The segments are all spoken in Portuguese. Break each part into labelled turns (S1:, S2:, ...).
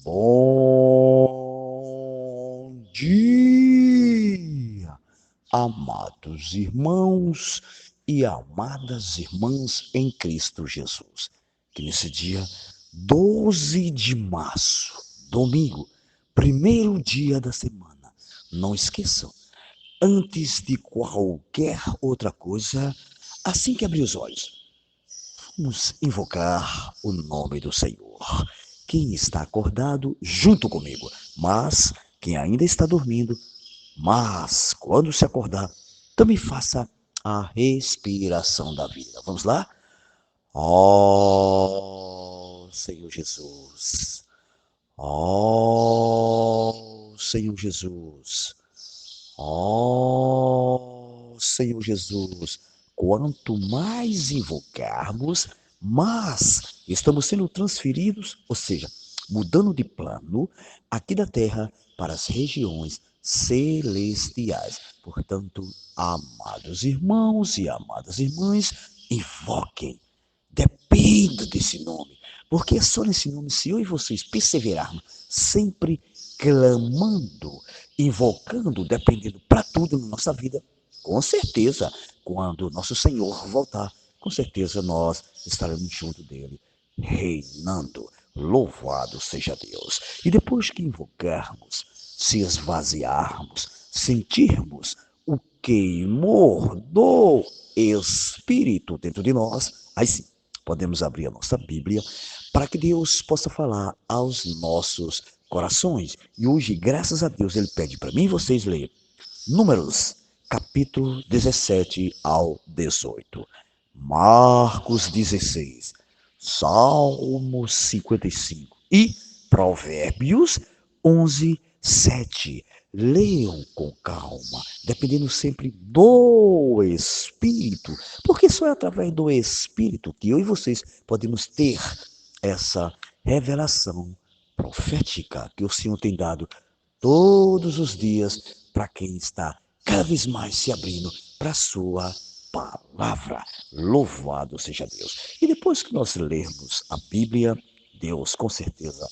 S1: Bom dia, amados irmãos e amadas irmãs em Cristo Jesus. Que nesse dia 12 de março, domingo, primeiro dia da semana, não esqueçam, antes de qualquer outra coisa, assim que abrir os olhos, vamos invocar o nome do Senhor. Quem está acordado, junto comigo, mas quem ainda está dormindo, mas quando se acordar, também faça a respiração da vida. Vamos lá? Ó Senhor Jesus. Ó Senhor Jesus. Ó Senhor Jesus, quanto mais invocarmos, mais estamos sendo transferidos, ou seja, mudando de plano aqui da terra para as regiões celestiais. Portanto, amados irmãos e amadas irmãs, invoquem, dependa desse nome, porque é só nesse nome, se eu e vocês perseverarmos, sempre clamando, invocando, dependendo para tudo na nossa vida, com certeza, quando nosso Senhor voltar, com certeza nós estaremos junto dele, reinando. Louvado seja Deus. E depois que invocarmos, se esvaziarmos, sentirmos o queimor do Espírito dentro de nós, aí sim, podemos abrir a nossa Bíblia para que Deus possa falar aos nossos corações. E hoje, graças a Deus, ele pede para mim e vocês lerem Números, capítulo 17 ao 18. Marcos 16, Salmos 55 e Provérbios 11, 7. Leiam com calma, dependendo sempre do Espírito, porque só é através do Espírito que eu e vocês podemos ter essa revelação profética que o Senhor tem dado todos os dias para quem está cada vez mais se abrindo para a sua palavra. Louvado seja Deus. E depois que nós lermos a Bíblia, Deus com certeza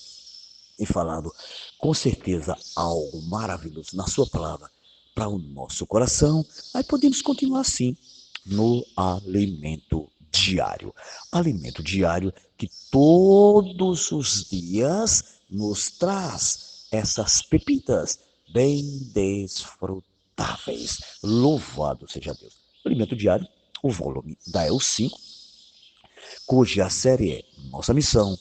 S1: tem falado com certeza algo maravilhoso na sua palavra para o nosso coração, aí podemos continuar assim no alimento diário. Alimento diário que todos os dias nos traz essas pepitas bem desfrutáveis. Louvado seja Deus. Alimento diário, o volume da EL5, cuja série é Nossa Missão,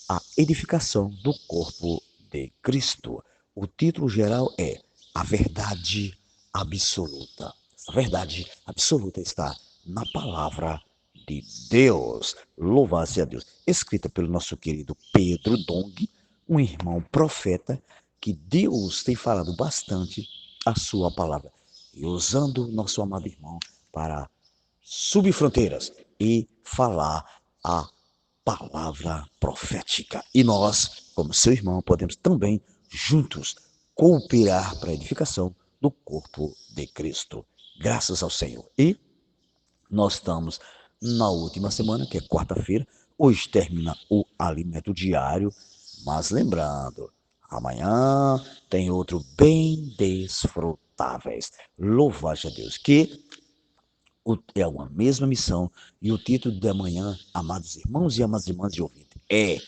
S1: a edificação do corpo de Cristo. O título geral é A Verdade Absoluta. A verdade absoluta está na palavra de Deus. Louvado seja Deus. Escrita pelo nosso querido Pedro Dong, um irmão profeta que Deus tem falado bastante a sua palavra. E usando nosso amado irmão para subir fronteiras e falar a palavra profética. E nós, como seu irmão, podemos também juntos cooperar para a edificação do corpo de Cristo. Graças ao Senhor. E nós estamos na última semana, que é quarta-feira. Hoje termina o alimento diário, mas lembrando, amanhã tem outro bem desfrutáveis. Louvado a Deus, que é uma mesma missão. E o título de amanhã, amados irmãos e amadas irmãs de ouvinte, é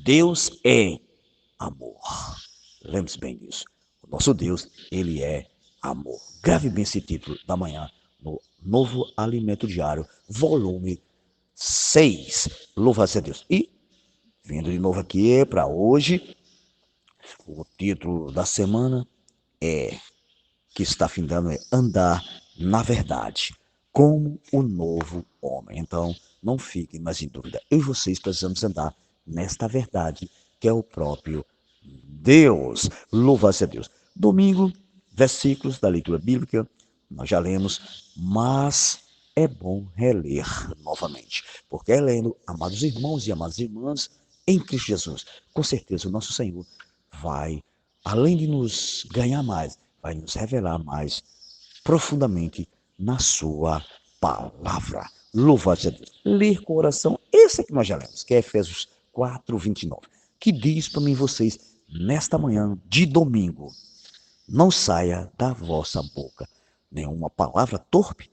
S1: Deus é amor. Lembre-se bem disso. O nosso Deus, ele é amor. Grave bem esse título da manhã no Novo Alimento Diário, volume 6. Louvado a Deus. E, vindo de novo aqui para hoje, o título da semana é, que está findando, é Andar na Verdade, como o novo homem. Então, não fiquem mais em dúvida. Eu e vocês precisamos andar nesta verdade, que é o próprio Deus. Louvado seja Deus. Domingo, versículos da leitura bíblica, nós já lemos, mas é bom reler novamente, porque é lendo, amados irmãos e amadas irmãs, em Cristo Jesus, com certeza o nosso Senhor vai, além de nos ganhar mais, vai nos revelar mais profundamente na sua palavra. Louvado seja Deus. Ler com oração, esse é que nós já lemos, que é Efésios 4, 29. que diz para mim e vocês, nesta manhã de domingo, não saia da vossa boca nenhuma palavra torpe,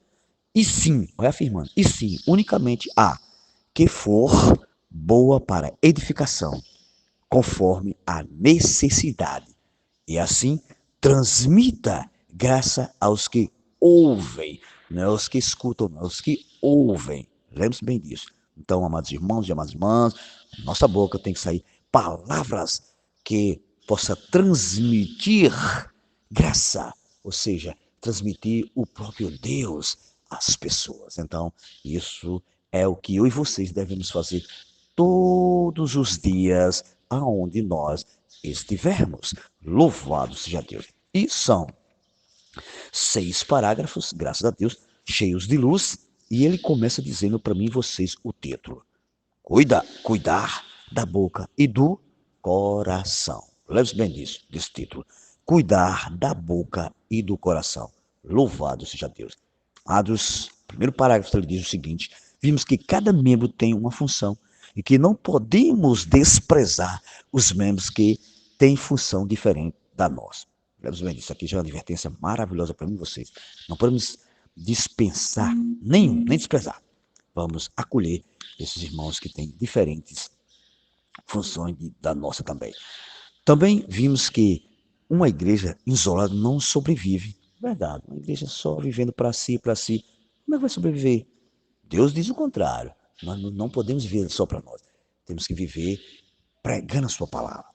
S1: e sim, vai afirmando, e sim, unicamente a que for boa para edificação, conforme a necessidade. E assim, transmita graça aos que ouvem, não é aos que escutam, não é aos que ouvem. Lembre-se bem disso. Então, amados irmãos e amadas irmãs, nossa boca tem que sair palavras que possa transmitir graça, ou seja, transmitir o próprio Deus às pessoas. Então, isso é o que eu e vocês devemos fazer todos os dias aonde nós estivermos. Louvado seja Deus. E são 6 parágrafos, graças a Deus, cheios de luz, e ele começa dizendo para mim e vocês o título. Cuidar da boca e do coração. Leve-se bem disso, desse título. Cuidar da boca e do coração. Louvado seja Deus. Amados, primeiro parágrafo ele diz o seguinte: vimos que cada membro tem uma função e que não podemos desprezar os membros que têm função diferente da nossa. Leve-se bem disso, aqui já é uma advertência maravilhosa para mim e vocês. Não podemos dispensar nem desprezar. Vamos acolher esses irmãos que têm diferentes funções da nossa também. Também vimos que uma igreja isolada não sobrevive. Verdade, uma igreja só vivendo para si, como é que vai sobreviver? Deus diz o contrário. Nós não podemos viver só para nós. Temos que viver pregando a sua palavra,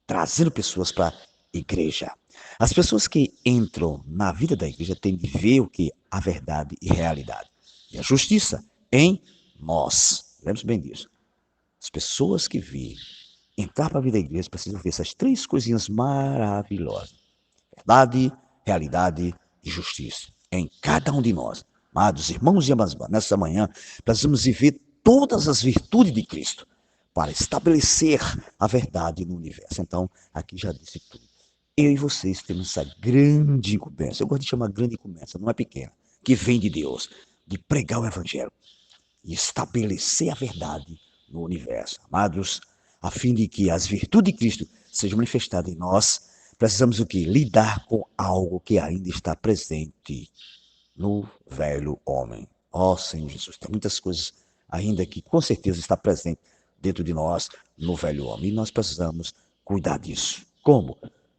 S1: trazendo pessoas para a igreja. As pessoas que entram na vida da igreja têm de ver o que? A verdade e realidade. E a justiça em nós. Lembre-se bem disso. As pessoas que vêm entrar para a vida da igreja precisam ver essas 3 coisinhas maravilhosas. Verdade, realidade e justiça. Em cada um de nós. Amados irmãos e amadas, nessa manhã, precisamos viver todas as virtudes de Cristo para estabelecer a verdade no universo. Então, aqui já disse tudo. Eu e vocês temos essa grande incumbência. Eu gosto de chamar grande incumbência, não é pequena, que vem de Deus, de pregar o evangelho e estabelecer a verdade no universo. Amados, a fim de que as virtudes de Cristo sejam manifestadas em nós, precisamos o quê? Lidar com algo que ainda está presente no velho homem. Ó Senhor Jesus, tem muitas coisas ainda que com certeza está presente dentro de nós, no velho homem. E nós precisamos cuidar disso. Como?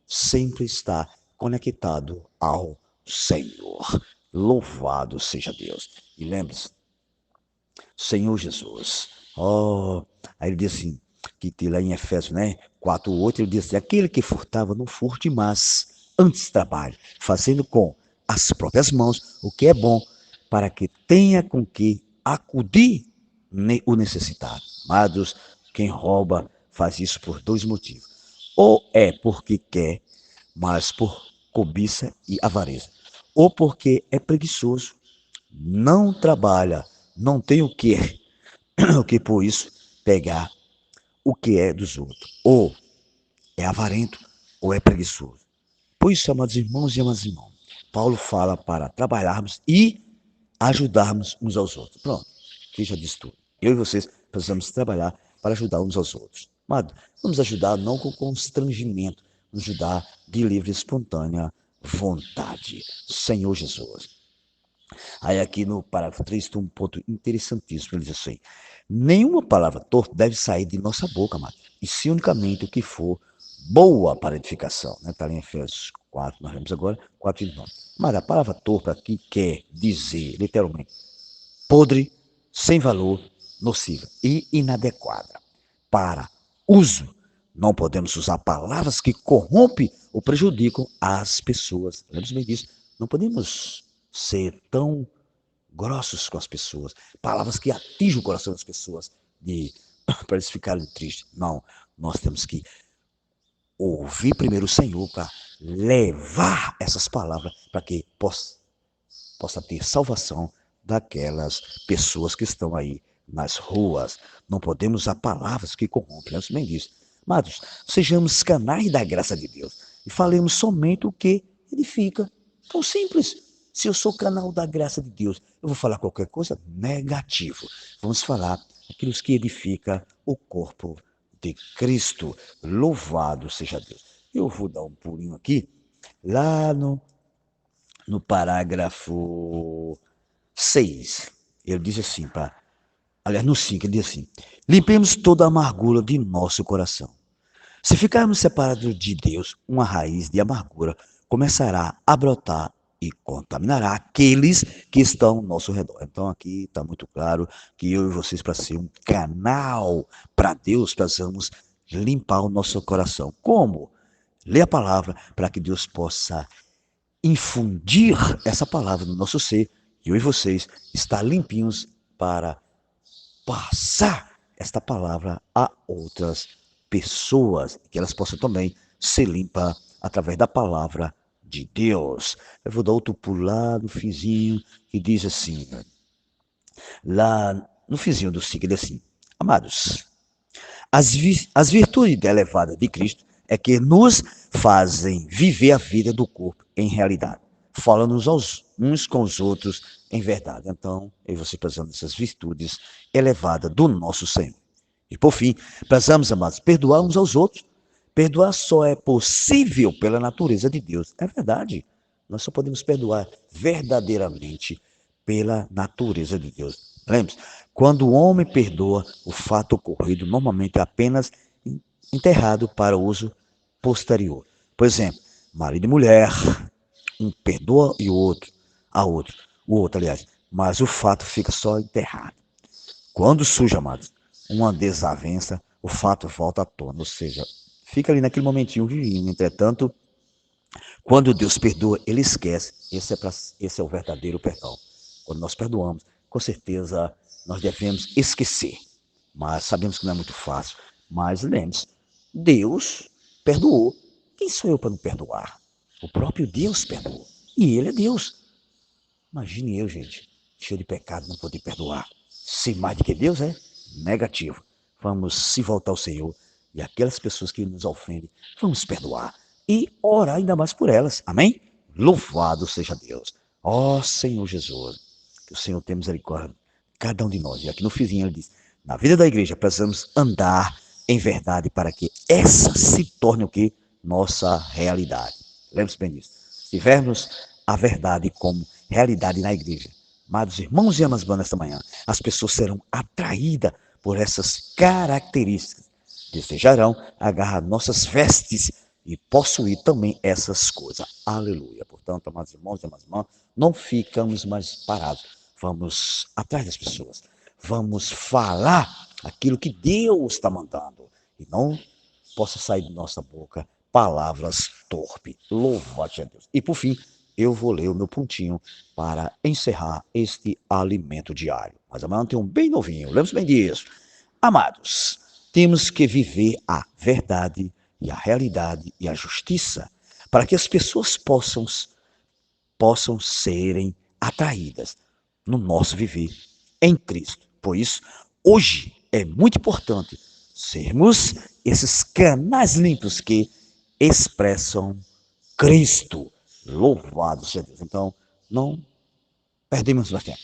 S1: Sempre estar conectado ao Senhor. Louvado seja Deus. E lembre-se, Senhor Jesus. Aí ele diz assim, que tem lá em Efésios, né? 4:8, ele diz assim, aquele que furtava, não furte mais, antes trabalhe, fazendo com as próprias mãos o que é bom, para que tenha com que acudir o necessitado. Amados, quem rouba faz isso por 2 motivos. Ou é porque quer, mas por cobiça e avareza. Ou porque é preguiçoso, não trabalha, não tem o que por isso pegar o que é dos outros. Ou é avarento, ou é preguiçoso. Por isso, amados irmãos e amadas irmãs, Paulo fala para trabalharmos e ajudarmos uns aos outros. Pronto, aqui já disse tudo. Eu e vocês precisamos trabalhar para ajudar uns aos outros. Mas vamos ajudar não com constrangimento, vamos ajudar de livre e espontânea vontade. Senhor Jesus. Aí aqui no parágrafo 3 tem um ponto interessantíssimo, ele diz assim, nenhuma palavra torta deve sair de nossa boca, amado, e se unicamente o que for boa para edificação. Está ali em Efésios 4, nós vemos agora, 4:9. Mas a palavra torta aqui quer dizer, literalmente, podre, sem valor, nociva e inadequada para uso. Não podemos usar palavras que corrompem ou prejudicam as pessoas. Lembre-se bem disso. Não podemos ser tão grossos com as pessoas, palavras que atingem o coração das pessoas para eles ficarem tristes. Não, nós temos que ouvir primeiro o Senhor para levar essas palavras para que possa ter salvação daquelas pessoas que estão aí nas ruas. Não podemos usar palavras que corrompem, antes bem disso. Amados, sejamos canais da graça de Deus e falemos somente o que edifica. Tão simples. Se eu sou canal da graça de Deus, eu vou falar qualquer coisa negativo. Vamos falar aquilo que edifica o corpo de Cristo. Louvado seja Deus. Eu vou dar um pulinho aqui, lá no parágrafo 6. Ele diz assim, aliás, no 5, ele diz assim: limpemos toda a amargura de nosso coração. Se ficarmos separados de Deus, uma raiz de amargura começará a brotar e contaminará aqueles que estão ao nosso redor. Então aqui está muito claro que eu e vocês, para ser um canal para Deus, precisamos limpar o nosso coração. Como? Ler a palavra para que Deus possa infundir essa palavra no nosso ser, e eu e vocês estar limpinhos para passar esta palavra a outras pessoas, que elas possam também ser limpas através da palavra de Deus. Eu vou dar outro pulo lá no finzinho, que diz assim, lá no finzinho do 5, ele diz assim: amados, as virtudes elevadas de Cristo é que nos fazem viver a vida do corpo em realidade, falando uns com os outros em verdade. Então, eu e você precisamos dessas virtudes elevadas do nosso Senhor. E por fim, precisamos, amados, perdoar uns aos outros. Perdoar só é possível pela natureza de Deus. É verdade. Nós só podemos perdoar verdadeiramente pela natureza de Deus. Lembre-se, quando o homem perdoa, o fato ocorrido normalmente é apenas enterrado para uso posterior. Por exemplo, marido e mulher, um perdoa e o outro, o outro, aliás, mas o fato fica só enterrado. Quando surge, amados, uma desavença, o fato volta à tona, ou seja, fica ali naquele momentinho vivinho. Entretanto, quando Deus perdoa, ele esquece. Esse é o verdadeiro perdão. Quando nós perdoamos, com certeza nós devemos esquecer. Mas sabemos que não é muito fácil. Mas lembre-se, Deus perdoou. Quem sou eu para não perdoar? O próprio Deus perdoou. E ele é Deus. Imagine eu, gente, cheio de pecado, não poder perdoar. Ser mais do que Deus é negativo. Vamos se voltar ao Senhor e aquelas pessoas que nos ofendem, vamos perdoar e orar ainda mais por elas. Amém? Louvado seja Deus. Ó Senhor Jesus, que o Senhor tenha misericórdia de cada um de nós. E aqui no finzinho ele diz: na vida da igreja precisamos andar em verdade para que essa se torne o que? Nossa realidade. Lembre-se bem disso. Se tivermos a verdade como realidade na igreja, amados irmãos e irmãs, nesta manhã, as pessoas serão atraídas por essas características. Desejarão agarrar nossas vestes e possuir também essas coisas. Aleluia. Portanto, amados irmãos e irmãs, não ficamos mais parados. Vamos atrás das pessoas. Vamos falar aquilo que Deus está mandando. E não possa sair de nossa boca palavras torpes. Louvado seja Deus. E por fim, eu vou ler o meu pontinho para encerrar este alimento diário. Mas amanhã tem um bem novinho. Lembre-se bem disso. Amados, temos que viver a verdade e a realidade e a justiça para que as pessoas possam serem atraídas no nosso viver em Cristo. Por isso, hoje é muito importante sermos esses canais limpos que expressam Cristo. Louvado seja Deus. Então, não perdemos mais tempo.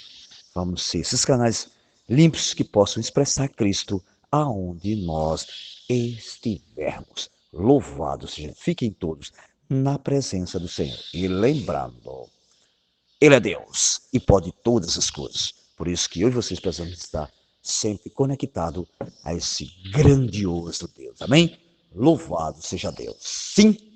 S1: Vamos ser esses canais limpos que possam expressar Cristo aonde nós estivermos. Louvado seja. Fiquem todos na presença do Senhor. E lembrando, Ele é Deus e pode todas as coisas. Por isso que eu e vocês precisamos estar sempre conectados a esse grandioso Deus. Amém? Louvado seja Deus. Sim.